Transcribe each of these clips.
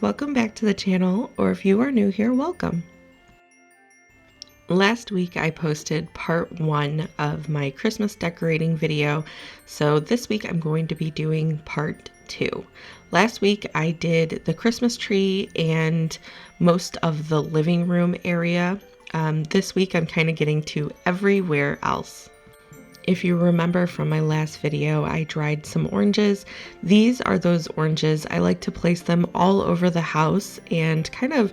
guys, welcome back to the channel, or if you are new here, welcome. Last week I posted part 1 of my Christmas decorating video, so this week I'm going to be doing part 2. Last week I did the Christmas tree and most of the living room area. This week I'm kind of getting to everywhere else. If you remember from my last video, I dried some oranges. These are those oranges. I like to place them all over the house and kind of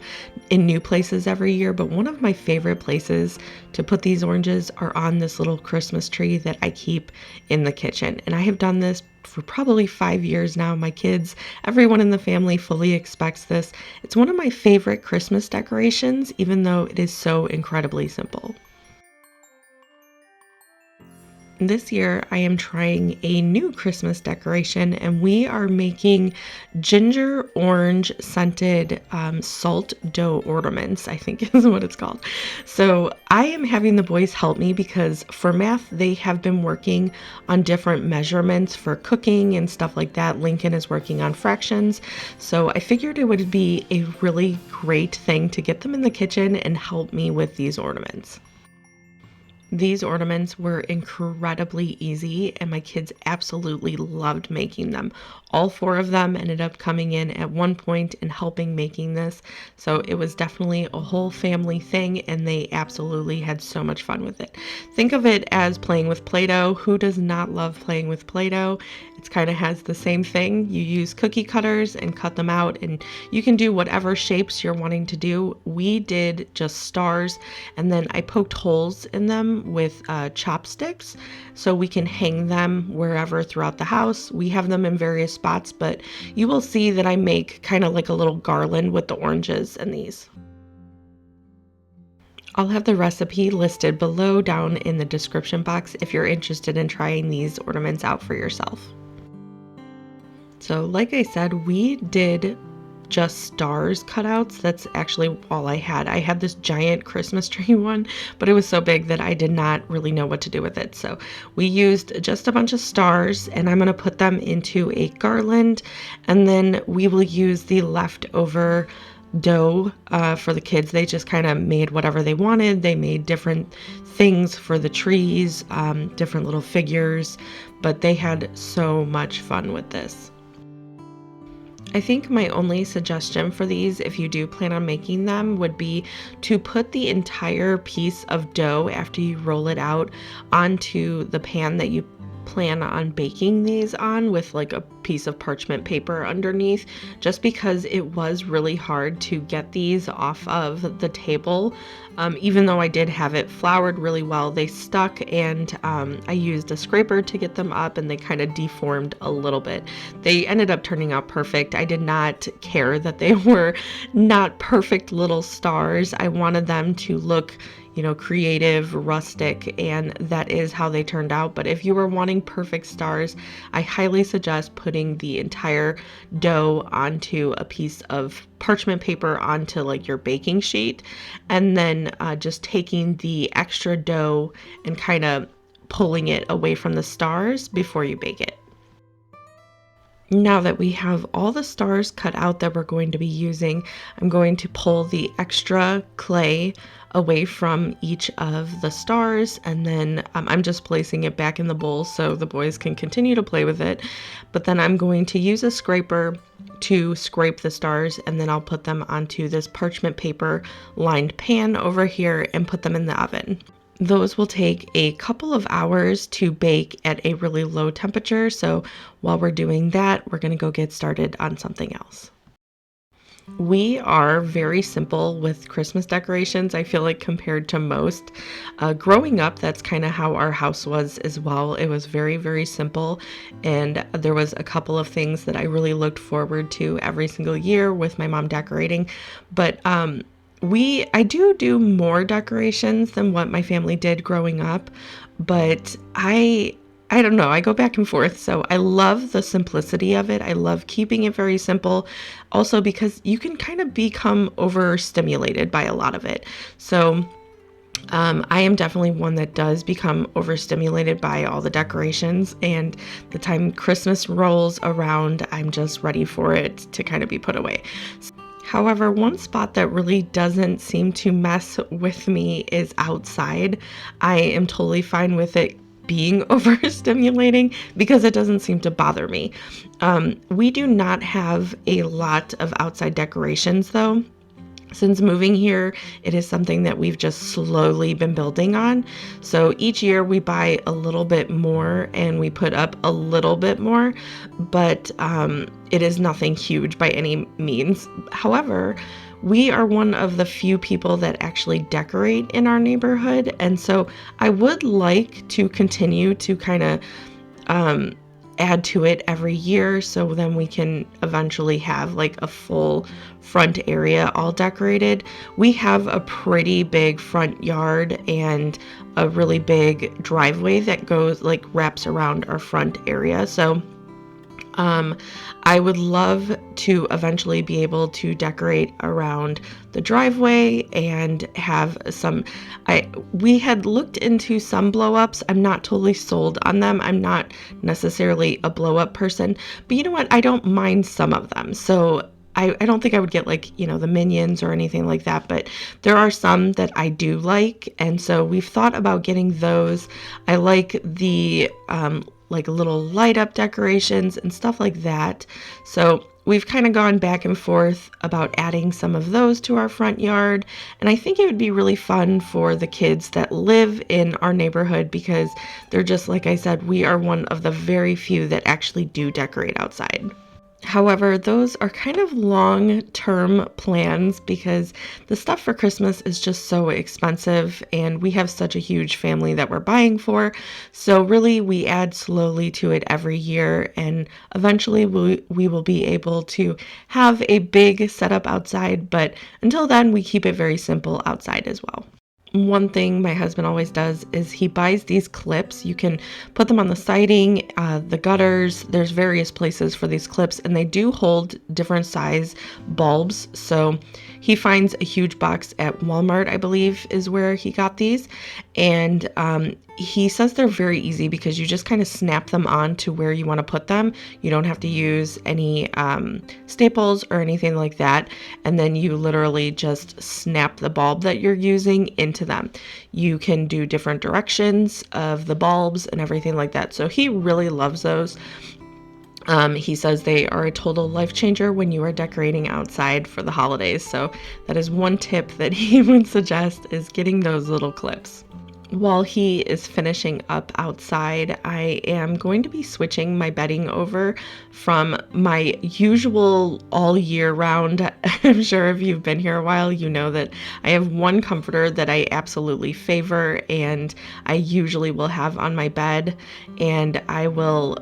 in new places every year, but one of my favorite places to put these oranges are on this little Christmas tree that I keep in the kitchen. And I have done this for probably 5 years now. My kids, everyone in the family fully expects this. It's one of my favorite Christmas decorations, even though it is so incredibly simple. This year I am trying a new Christmas decoration, and we are making ginger orange scented salt dough ornaments, I think is what it's called. So I am having the boys help me because for math they have been working on different measurements for cooking and stuff like that. Lincoln is working on fractions, so I figured it would be a really great thing to get them in the kitchen and help me with these ornaments. These ornaments were incredibly easy and my kids absolutely loved making them. All 4 of them ended up coming in at one point and helping making this. So it was definitely a whole family thing and they absolutely had so much fun with it. Think of it as playing with Play-Doh. Who does not love playing with Play-Doh? It kind of has the same thing. You use cookie cutters and cut them out and you can do whatever shapes you're wanting to do. We did just stars and then I poked holes in them with chopsticks so we can hang them wherever throughout the house. We have them in various spots, but you will see that I make kind of like a little garland with the oranges and these. I'll have the recipe listed below down in the description box if you're interested in trying these ornaments out for yourself. So like I said, we did just stars cutouts. That's actually all I had. I had this giant Christmas tree one, but it was so big that I did not really know what to do with it. So we used just a bunch of stars and I'm going to put them into a garland, and then we will use the leftover dough for the kids. They just kind of made whatever they wanted. They made different things for the trees, different little figures, but they had so much fun with this. I think my only suggestion for these, if you do plan on making them, would be to put the entire piece of dough after you roll it out onto the pan that you plan on baking these on with like a piece of parchment paper underneath, just because it was really hard to get these off of the table. Even though I did have it floured really well, they stuck, and I used a scraper to get them up and they kind of deformed a little bit. They ended up turning out perfect. I did not care that they were not perfect little stars. I wanted them to look, you know, creative, rustic, and that is how they turned out. But if you were wanting perfect stars, I highly suggest putting the entire dough onto a piece of parchment paper onto like your baking sheet, and then just taking the extra dough and kind of pulling it away from the stars before you bake it. Now that we have all the stars cut out that we're going to be using, I'm going to pull the extra clay away from each of the stars, and then I'm just placing it back in the bowl so the boys can continue to play with it. But then I'm going to use a scraper to scrape the stars, and then I'll put them onto this parchment paper lined pan over here and put them in the oven. Those will take a couple of hours to bake at a really low temperature, so while we're doing that, we're going to go get started on something else. We are very simple with Christmas decorations, I feel like, compared to most. Growing up, that's kind of how our house was as well. It was very, very simple, and there was a couple of things that I really looked forward to every single year with my mom decorating, but I do more decorations than what my family did growing up, but I don't know, I go back and forth. So I love the simplicity of it. I love keeping it very simple, also because you can kind of become overstimulated by a lot of it. So I am definitely one that does become overstimulated by all the decorations, and the time Christmas rolls around, I'm just ready for it to kind of be put away. However, one spot that really doesn't seem to mess with me is outside. I am totally fine with it being overstimulating because it doesn't seem to bother me. We do not have a lot of outside decorations though. Since moving here, it is something that we've just slowly been building on. So each year we buy a little bit more and we put up a little bit more, but it is nothing huge by any means. However, we are one of the few people that actually decorate in our neighborhood. And so I would like to continue to kind of add to it every year, so then we can eventually have like a full front area all decorated. We have a pretty big front yard and a really big driveway that goes like wraps around our front area. So I would love to eventually be able to decorate around the driveway and have some, we had looked into some blow ups. I'm not totally sold on them. I'm not necessarily a blow up person, but you know what? I don't mind some of them. So I don't think I would get like, the minions or anything like that, but there are some that I do like. And so we've thought about getting those. I like the, like little light up decorations and stuff like that. So we've kind of gone back and forth about adding some of those to our front yard. And I think it would be really fun for the kids that live in our neighborhood because they're just, like I said, we are one of the very few that actually do decorate outside. However, those are kind of long-term plans because the stuff for Christmas is just so expensive and we have such a huge family that we're buying for. So really we add slowly to it every year and eventually we will be able to have a big setup outside, but until then we keep it very simple outside as well. One thing my husband always does is he buys these clips. You can put them on the siding, the gutters. There's various places for these clips and they do hold different size bulbs. So he finds a huge box at Walmart, I believe is where he got these. And he says they're very easy because you just kind of snap them on to where you want to put them. You don't have to use any staples or anything like that. And then you literally just snap the bulb that you're using into them. You can do different directions of the bulbs and everything like that. So he really loves those. He says they are a total life changer when you are decorating outside for the holidays. So that is one tip that he would suggest is getting those little clips. While he is finishing up outside, I am going to be switching my bedding over from my usual all year round. I'm sure if you've been here a while, you know that I have one comforter that I absolutely favor and I usually will have on my bed, and I will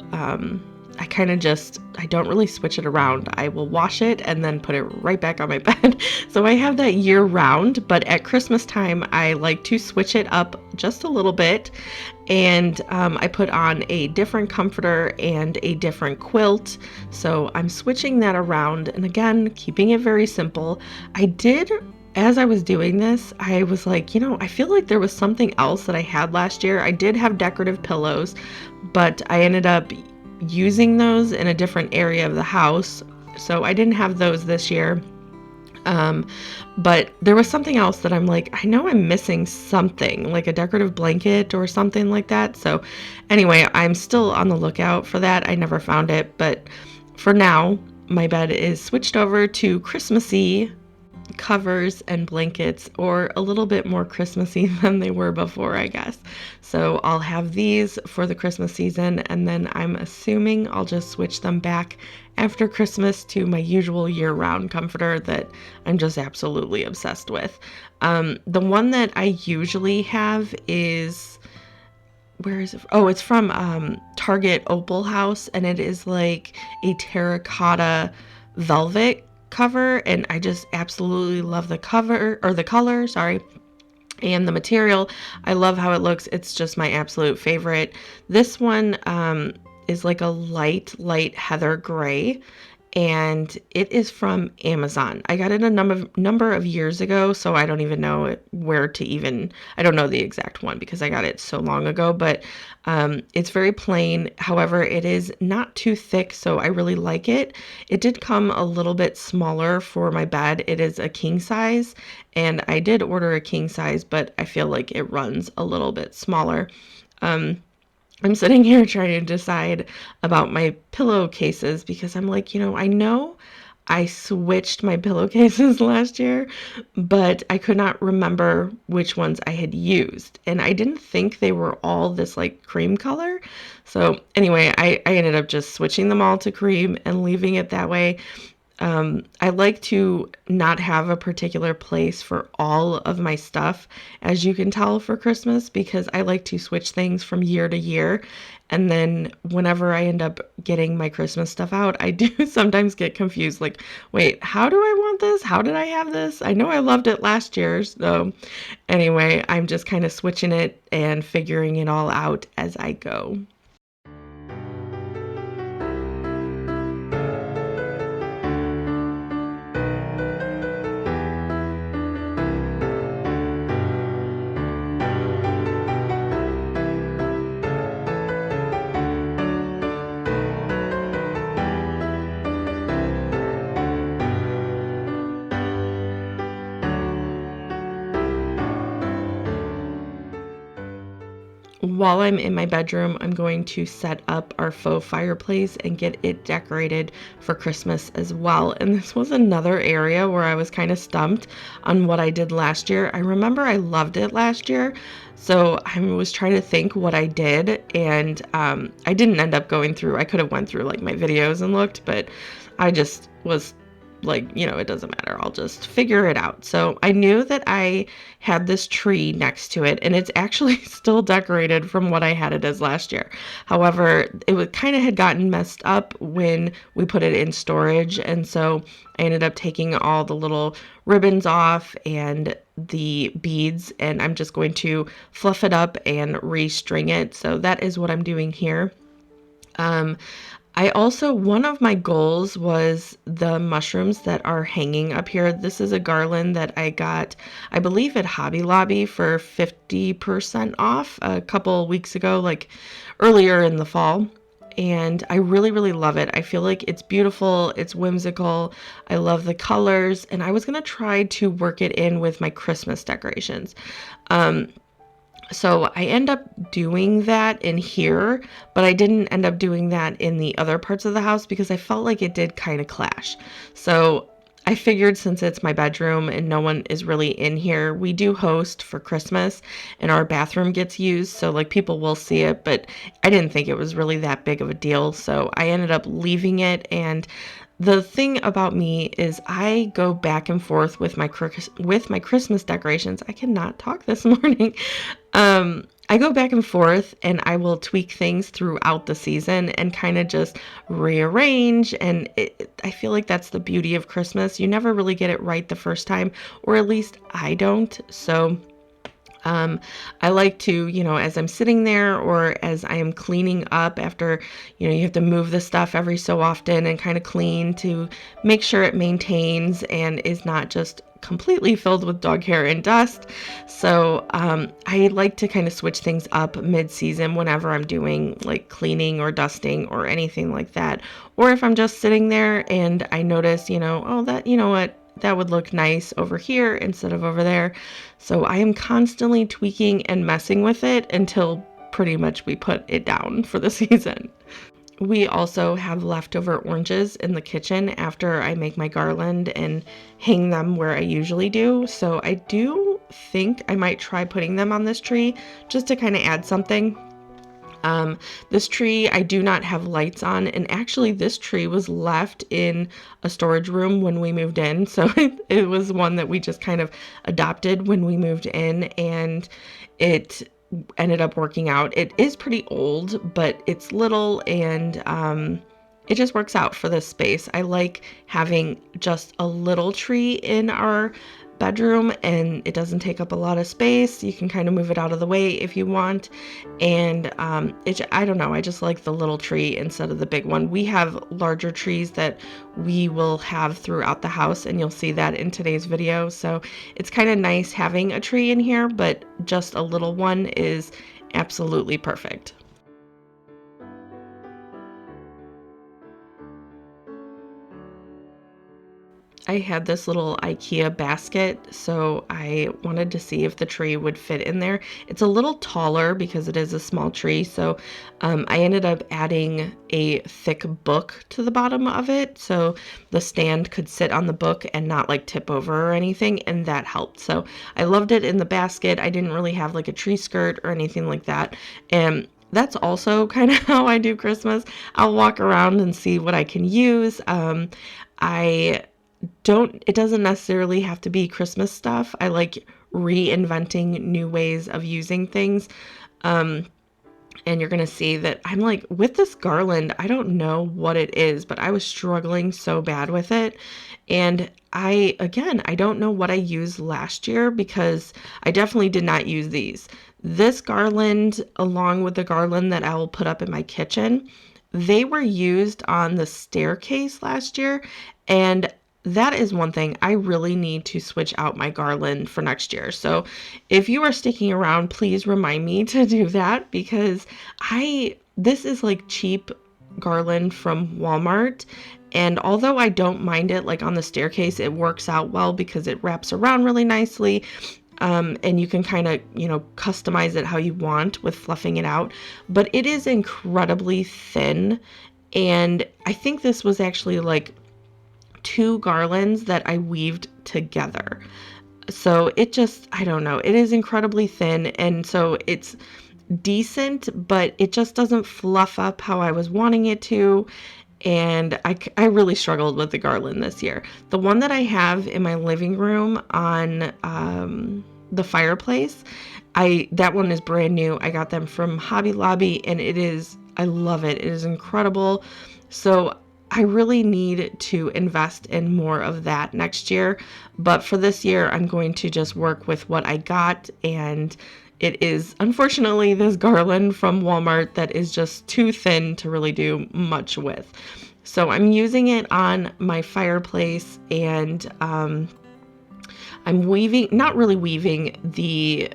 I don't really switch it around. I will wash it and then put it right back on my bed. So I have that year round, but at Christmas time, I like to switch it up just a little bit. And I put on a different comforter and a different quilt. So I'm switching that around. And again, keeping it very simple. As I was doing this, I was like, I feel like there was something else that I had last year. I did have decorative pillows, but I ended up using those in a different area of the house. So I didn't have those this year. But there was something else that I'm like, I know I'm missing something, like a decorative blanket or something like that. So anyway, I'm still on the lookout for that. I never found it, but for now, my bed is switched over to Christmassy covers and blankets, or a little bit more Christmassy than they were before, I guess. So I'll have these for the Christmas season, and then I'm assuming I'll just switch them back after Christmas to my usual year-round comforter that I'm just absolutely obsessed with. The one that I usually have is, where is it? Oh, it's from Target Opal House, and it is like a terracotta velvet cover, and I just absolutely love the color, and the material. I love how it looks. It's just my absolute favorite. This one is like a light heather gray, and it is from Amazon. I got it a number of years ago, so I don't even know where to even, I don't know the exact one because I got it so long ago, but it's very plain. However, it is not too thick, so I really like it. It did come a little bit smaller for my bed. It is a king size, and I did order a king size, but I feel like it runs a little bit smaller. I'm sitting here trying to decide about my pillowcases because I'm like, I know I switched my pillowcases last year, but I could not remember which ones I had used. And I didn't think they were all this like cream color. So anyway, I ended up just switching them all to cream and leaving it that way. I like to not have a particular place for all of my stuff, as you can tell, for Christmas, because I like to switch things from year to year. And then whenever I end up getting my Christmas stuff out, I do sometimes get confused. Like, wait, how do I want this? How did I have this? I know I loved it last year. So anyway, I'm just kind of switching it and figuring it all out as I go. While I'm in my bedroom, I'm going to set up our faux fireplace and get it decorated for Christmas as well. And this was another area where I was kind of stumped on what I did last year. I remember I loved it last year, so I was trying to think what I did, and I didn't end up going through. I could have went through like my videos and looked, but I just was like, it doesn't matter. I'll just figure it out. So I knew that I had this tree next to it, and it's actually still decorated from what I had it as last year. However, it kind of had gotten messed up when we put it in storage, and so I ended up taking all the little ribbons off and the beads, and I'm just going to fluff it up and restring it. So that is what I'm doing here. I also, one of my goals was the mushrooms that are hanging up here. This is a garland that I got, I believe, at Hobby Lobby for 50% off a couple weeks ago, like earlier in the fall. And I really, really love it. I feel like it's beautiful. It's whimsical. I love the colors. And I was going to try to work it in with my Christmas decorations. So I end up doing that in here, but I didn't end up doing that in the other parts of the house because I felt like it did kind of clash. So I figured, since it's my bedroom and no one is really in here, we do host for Christmas and our bathroom gets used. So like people will see it, but I didn't think it was really that big of a deal. So I ended up leaving it. And the thing about me is I go back and forth with my Christmas decorations. I cannot talk this morning. I go back and forth, and I will tweak things throughout the season and kind of just rearrange. And I feel like that's the beauty of Christmas. You never really get it right the first time, or at least I don't. So I like to, as I'm sitting there or as I am cleaning up after, you have to move the stuff every so often and kind of clean to make sure it maintains and is not just completely filled with dog hair and dust. So I like to kind of switch things up mid-season whenever I'm doing like cleaning or dusting or anything like that. Or if I'm just sitting there and I notice, oh, that, what, that would look nice over here instead of over there. So I am constantly tweaking and messing with it until pretty much we put it down for the season. We also have leftover oranges in the kitchen after I make my garland and hang them where I usually do. So I do think I might try putting them on this tree just to kind of add something. This tree, I do not have lights on, and actually this tree was left in a storage room when we moved in. So it was one that we just kind of adopted when we moved in, and it ended up working out. It is pretty old, but it's little, and it just works out for this space. I like having just a little tree in our bedroom, and it doesn't take up a lot of space. You can kind of move it out of the way if you want. And I don't know, I just like the little tree instead of the big one. We have larger trees that we will have throughout the house, and you'll see that in today's video. So it's kind of nice having a tree in here, but just a little one is absolutely perfect. I had this little IKEA basket, so I wanted to see if the tree would fit in there. It's a little taller because it is a small tree, so I ended up adding a thick book to the bottom of it, so the stand could sit on the book and not like tip over or anything, and that helped. So I loved it in the basket. I didn't really have like a tree skirt or anything like that, and that's also kind of how I do Christmas. I'll walk around and see what I can use. It doesn't necessarily have to be Christmas stuff. I like reinventing new ways of using things. And you're gonna see that I'm like, with this garland, I don't know what it is, but I was struggling so bad with it. And I don't know what I used last year, because I definitely did not use these. This garland, along with the garland that I will put up in my kitchen, they were used on the staircase last year, and that is one thing I really need to switch out my garland for next year. So if you are sticking around, please remind me to do that, because this is like cheap garland from Walmart. And although I don't mind it like on the staircase, it works out well because it wraps around really nicely. And you can kind of, customize it how you want with fluffing it out. But it is incredibly thin. And I think this was actually like 2 garlands that I weaved together. So it just, I don't know, it is incredibly thin, and so it's decent, but it just doesn't fluff up how I was wanting it to. And I really struggled with the garland this year. The one that I have in my living room on the fireplace, that one is brand new. I got them from Hobby Lobby, and I love it. It is incredible. So I really need to invest in more of that next year. But for this year, I'm going to just work with what I got. And it is, unfortunately, this garland from Walmart that is just too thin to really do much with. So I'm using it on my fireplace, and I'm weaving, not really weaving the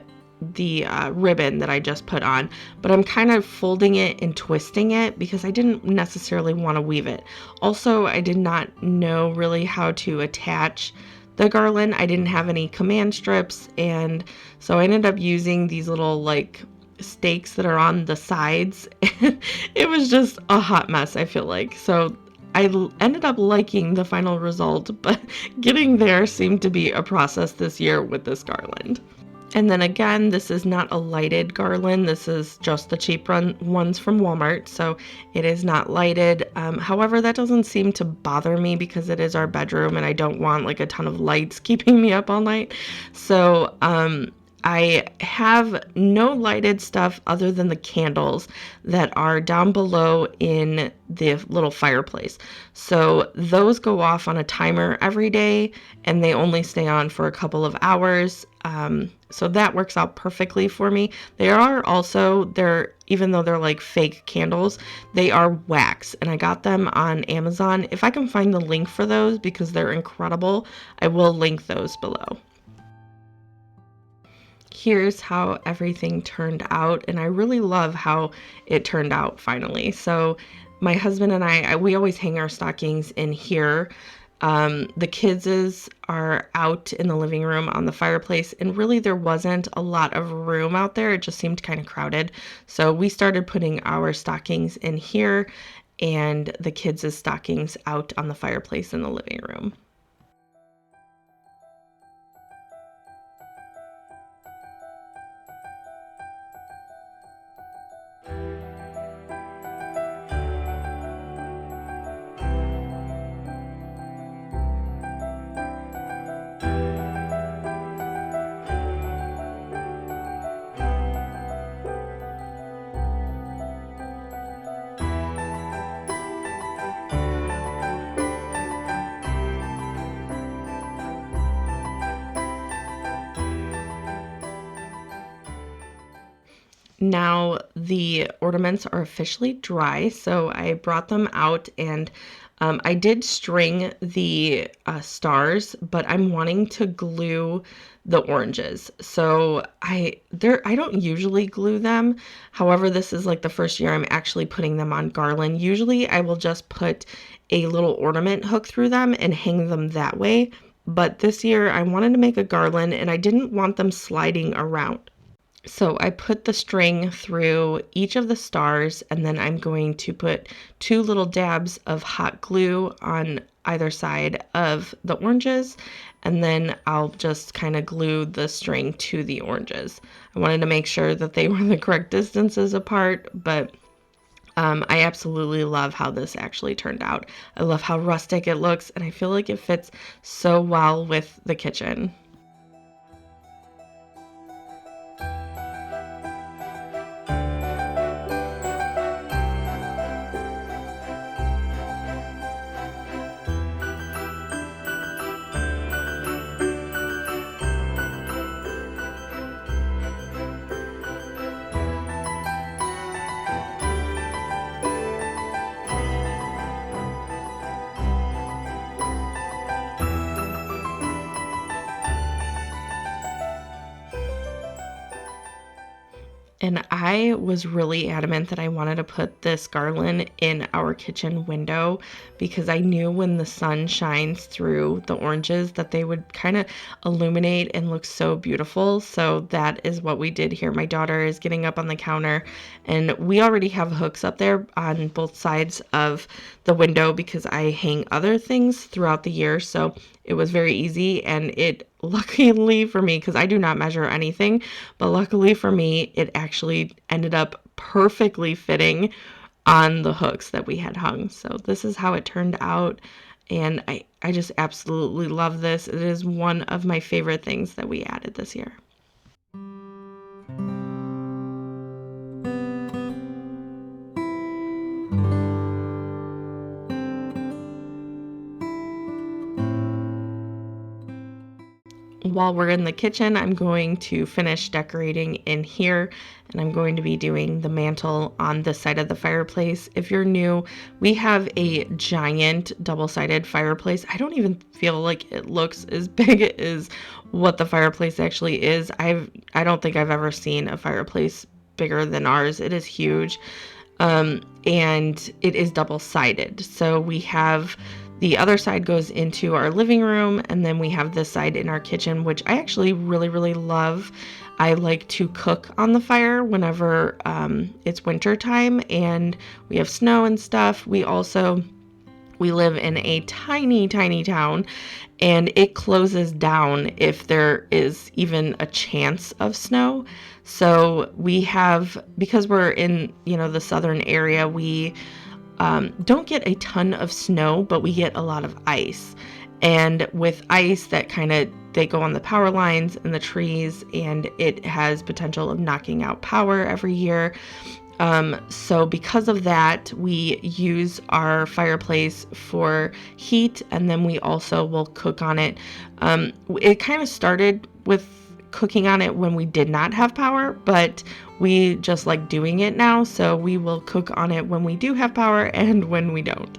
ribbon that I just put on, but I'm kind of folding it and twisting it because I didn't necessarily want to weave it. Also, I did not know really how to attach the garland. I didn't have any command strips, and so I ended up using these little like stakes that are on the sides. It was just a hot mess, I feel like. So I ended up liking the final result, but getting there seemed to be a process this year with this garland. And then again, this is not a lighted garland. This is just the cheap ones from Walmart, so it is not lighted. However, that doesn't seem to bother me because it is our bedroom and I don't want like a ton of lights keeping me up all night. So I have no lighted stuff other than the candles that are down below in the little fireplace. So those go off on a timer every day, and they only stay on for a couple of hours. So that works out perfectly for me. Even though they're like fake candles, they are wax, and I got them on Amazon. If I can find the link for those, because they're incredible, I will link those below. Here's how everything turned out, and I really love how it turned out finally. So my husband and we always hang our stockings in here. The kids' are out in the living room on the fireplace, and really there wasn't a lot of room out there. It just seemed kind of crowded. So we started putting our stockings in here, and the kids' stockings out on the fireplace in the living room. Now the ornaments are officially dry, so I brought them out, and I did string the stars, but I'm wanting to glue the oranges. So I don't usually glue them. However, this is like the first year I'm actually putting them on garland. Usually I will just put a little ornament hook through them and hang them that way. But this year I wanted to make a garland, and I didn't want them sliding around. So I put the string through each of the stars, and then I'm going to put 2 little dabs of hot glue on either side of the oranges, and then I'll just kind of glue the string to the oranges. I wanted to make sure that they were the correct distances apart, but I absolutely love how this actually turned out. I love how rustic it looks, and I feel like it fits so well with the kitchen. And I was really adamant that I wanted to put this garland in our kitchen window because I knew when the sun shines through the oranges that they would kind of illuminate and look so beautiful. So that is what we did here. My daughter is getting up on the counter, and we already have hooks up there on both sides of the window because I hang other things throughout the year. So it was very easy, and it luckily for me, because I do not measure anything, but luckily for me, it actually ended up perfectly fitting on the hooks that we had hung. So this is how it turned out, and I just absolutely love this. It is one of my favorite things that we added this year. While we're in the kitchen, I'm going to finish decorating in here, and I'm going to be doing the mantle on this side of the fireplace. If you're new, we have a giant double-sided fireplace. I don't even feel like it looks as big as what the fireplace actually is. I don't think I've ever seen a fireplace bigger than ours. It is huge. And it is double-sided. So we have the other side goes into our living room, and then we have this side in our kitchen, which I actually really, really love. I like to cook on the fire whenever it's winter time and we have snow and stuff. We live in a tiny, tiny town, and it closes down if there is even a chance of snow. So we have, because we're in, the southern area, we don't get a ton of snow, but we get a lot of ice. And with ice, they go on the power lines and the trees, and it has potential of knocking out power every year. So because of that, we use our fireplace for heat, and then we also will cook on it. It kind of started with cooking on it when we did not have power, but we just like doing it now, so we will cook on it when we do have power and when we don't.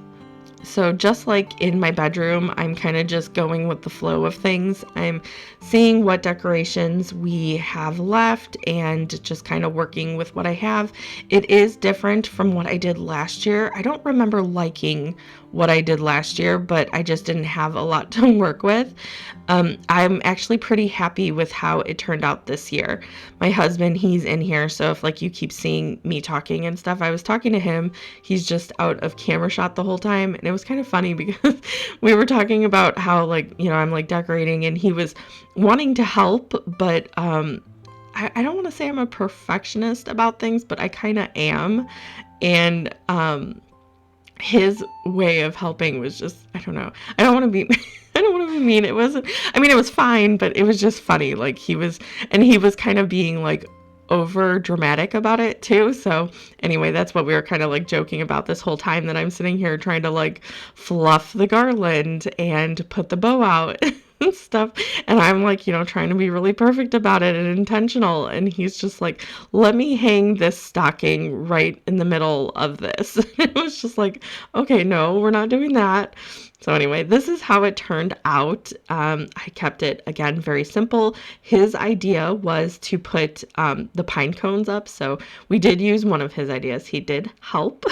So just like in my bedroom, I'm kind of just going with the flow of things. I'm seeing what decorations we have left and just kind of working with what I have. It is different from what I did last year. I don't remember liking what I did last year, but I just didn't have a lot to work with. I'm actually pretty happy with how it turned out this year. My husband, he's in here, so if you keep seeing me talking and stuff, I was talking to him. He's just out of camera shot the whole time, and it was kind of funny because we were talking about how I'm decorating, and he was wanting to help, but I don't want to say I'm a perfectionist about things, but I kind of am. And his way of helping was just, I don't know. I don't want to be mean. It wasn't, it was fine, but it was just funny. He was kind of being over dramatic about it too. So anyway, that's what we were kind of joking about this whole time, that I'm sitting here trying to fluff the garland and put the bow out. and stuff. And I'm like, trying to be really perfect about it and intentional. And he's just like, let me hang this stocking right in the middle of this. It was just like, okay, no, we're not doing that. So anyway, this is how it turned out. I kept it, again, very simple. His idea was to put the pine cones up. So we did use one of his ideas. He did help.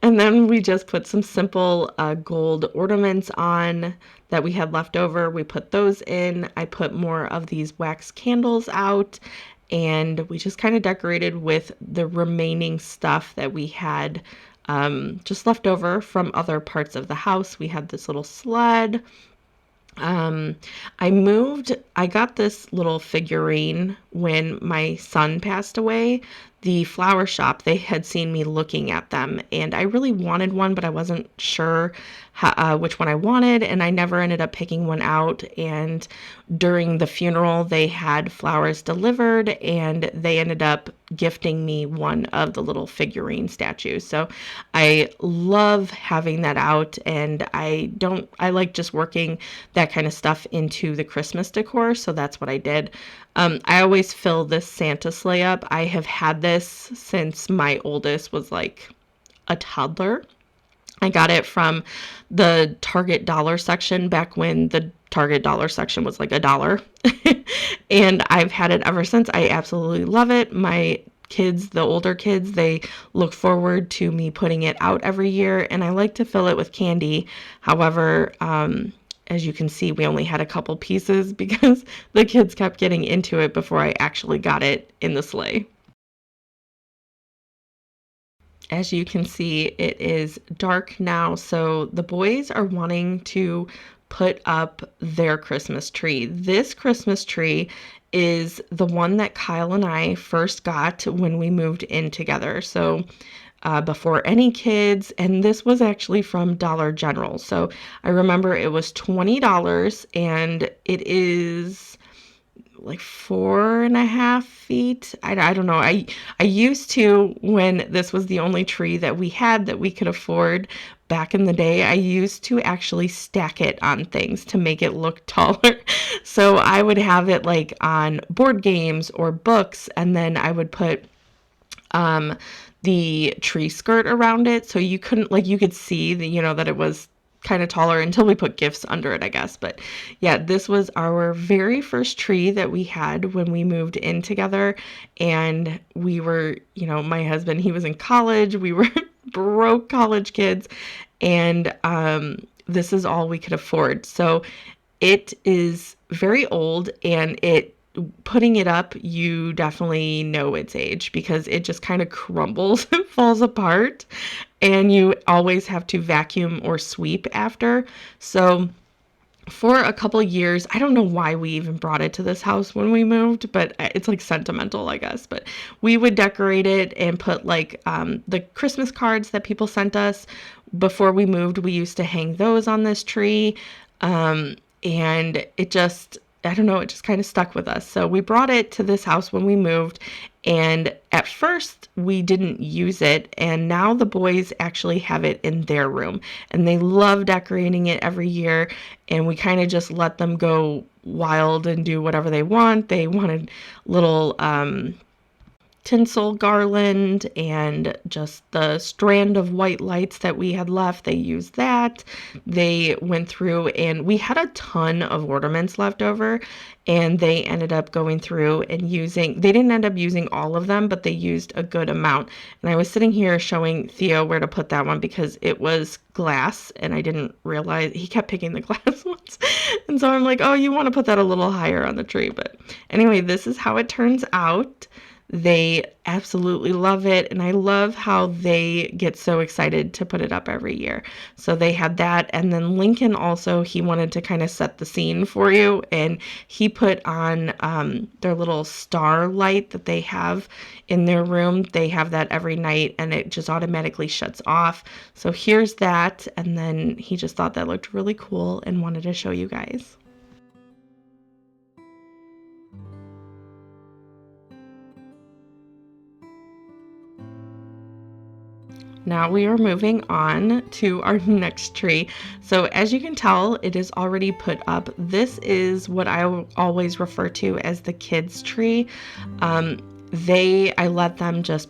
And then we just put some simple gold ornaments on that we had left over. We put those in. I put more of these wax candles out. And we just kind of decorated with the remaining stuff that we had just left over from other parts of the house. We had this little sled. I got this little figurine when my son passed away. The flower shop, they had seen me looking at them, and I really wanted one, but I wasn't sure which one I wanted, and I never ended up picking one out. And during the funeral, they had flowers delivered, and they ended up gifting me one of the little figurine statues. So I love having that out, and I like just working that kind of stuff into the Christmas decor. So that's what I did. I always fill this Santa sleigh up. I have had this since my oldest was like a toddler. I got it from the Target dollar section back when the Target dollar section was like $1. And I've had it ever since. I absolutely love it. My kids, the older kids, they look forward to me putting it out every year, and I like to fill it with candy. However, as you can see, we only had a couple pieces because the kids kept getting into it before I actually got it in the sleigh. As you can see, it is dark now, so the boys are wanting to put up their Christmas tree. This Christmas tree is the one that Kyle and I first got when we moved in together. So before any kids, and this was actually from Dollar General. So I remember it was $20, and it is like 4.5 feet. I don't know. I used to, when this was the only tree that we had that we could afford back in the day, I used to actually stack it on things to make it look taller. So I would have it like on board games or books, and then I would put the tree skirt around it, so you couldn't, like, you could see that, that it was kind of taller until we put gifts under it, I guess. But yeah, this was our very first tree that we had when we moved in together. And we were, my husband, he was in college. We were broke college kids. And this is all we could afford. So it is very old, and putting it up, you definitely know its age because it just kind of crumbles and falls apart, and you always have to vacuum or sweep after. So for a couple years, I don't know why we even brought it to this house when we moved, but it's like sentimental, I guess. But we would decorate it and put like the Christmas cards that people sent us before we moved. We used to hang those on this tree. And it just, I don't know, it just kind of stuck with us. So we brought it to this house when we moved, and at first we didn't use it, and now the boys actually have it in their room, and they love decorating it every year, and we kind of just let them go wild and do whatever they want. They wanted little tinsel garland and just the strand of white lights that we had left. They used that. They went through, and we had a ton of ornaments left over, and they ended up going through and they didn't end up using all of them, but they used a good amount. And I was sitting here showing Theo where to put that one because it was glass, and I didn't realize he kept picking the glass ones. And so I'm like, oh, you want to put that a little higher on the tree. But anyway, this is how it turns out. They absolutely love it, and I love how they get so excited to put it up every year. So they had that, and then Lincoln also, he wanted to kind of set the scene for you, and he put on their little star light that they have in their room. They have that every night, and it just automatically shuts off. So here's that, and then he just thought that looked really cool and wanted to show you guys. Now we are moving on to our next tree. So as you can tell, it is already put up. This is what I always refer to as the kids tree. I let them just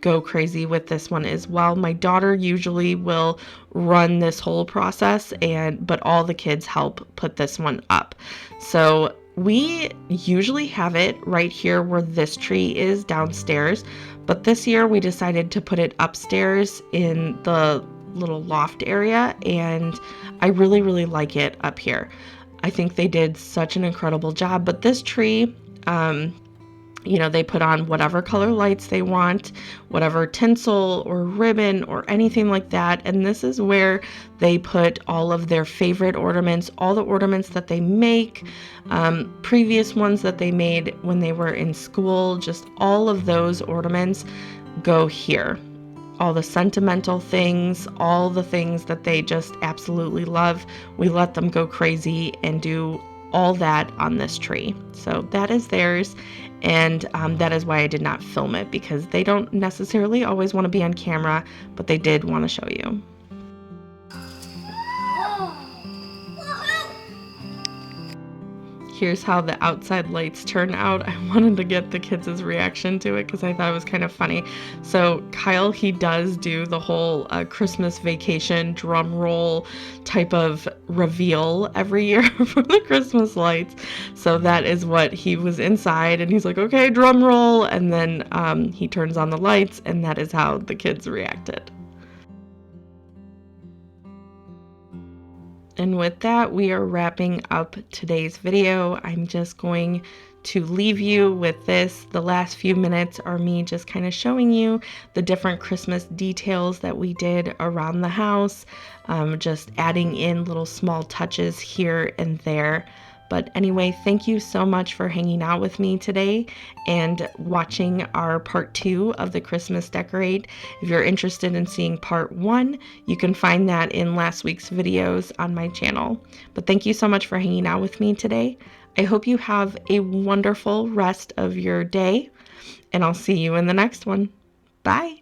go crazy with this one as well. My daughter usually will run this whole process, but all the kids help put this one up. So we usually have it right here where this tree is downstairs, but this year we decided to put it upstairs in the little loft area, and I really, really like it up here. I think they did such an incredible job, but this tree, they put on whatever color lights they want, whatever tinsel or ribbon or anything like that. And this is where they put all of their favorite ornaments, all the ornaments that they make, previous ones that they made when they were in school, just all of those ornaments go here. All the sentimental things, all the things that they just absolutely love, we let them go crazy and do all that on this tree. So that is theirs, and that is why I did not film it, because they don't necessarily always want to be on camera, but they did want to show you. Here's how the outside lights turn out. I wanted to get the kids' reaction to it because I thought it was kind of funny. So Kyle, he does do the whole Christmas vacation drum roll type of reveal every year for the Christmas lights. So that is what he was inside, and he's like, okay, drum roll, and then he turns on the lights, and that is how the kids reacted. And with that, we are wrapping up today's video. I'm just going to leave you with this. The last few minutes are me just kind of showing you the different Christmas details that we did around the house, just adding in little small touches here and there. But anyway, thank you so much for hanging out with me today and watching our part 2 of the Christmas decorate. If you're interested in seeing part 1, you can find that in last week's videos on my channel. But thank you so much for hanging out with me today. I hope you have a wonderful rest of your day, and I'll see you in the next one. Bye.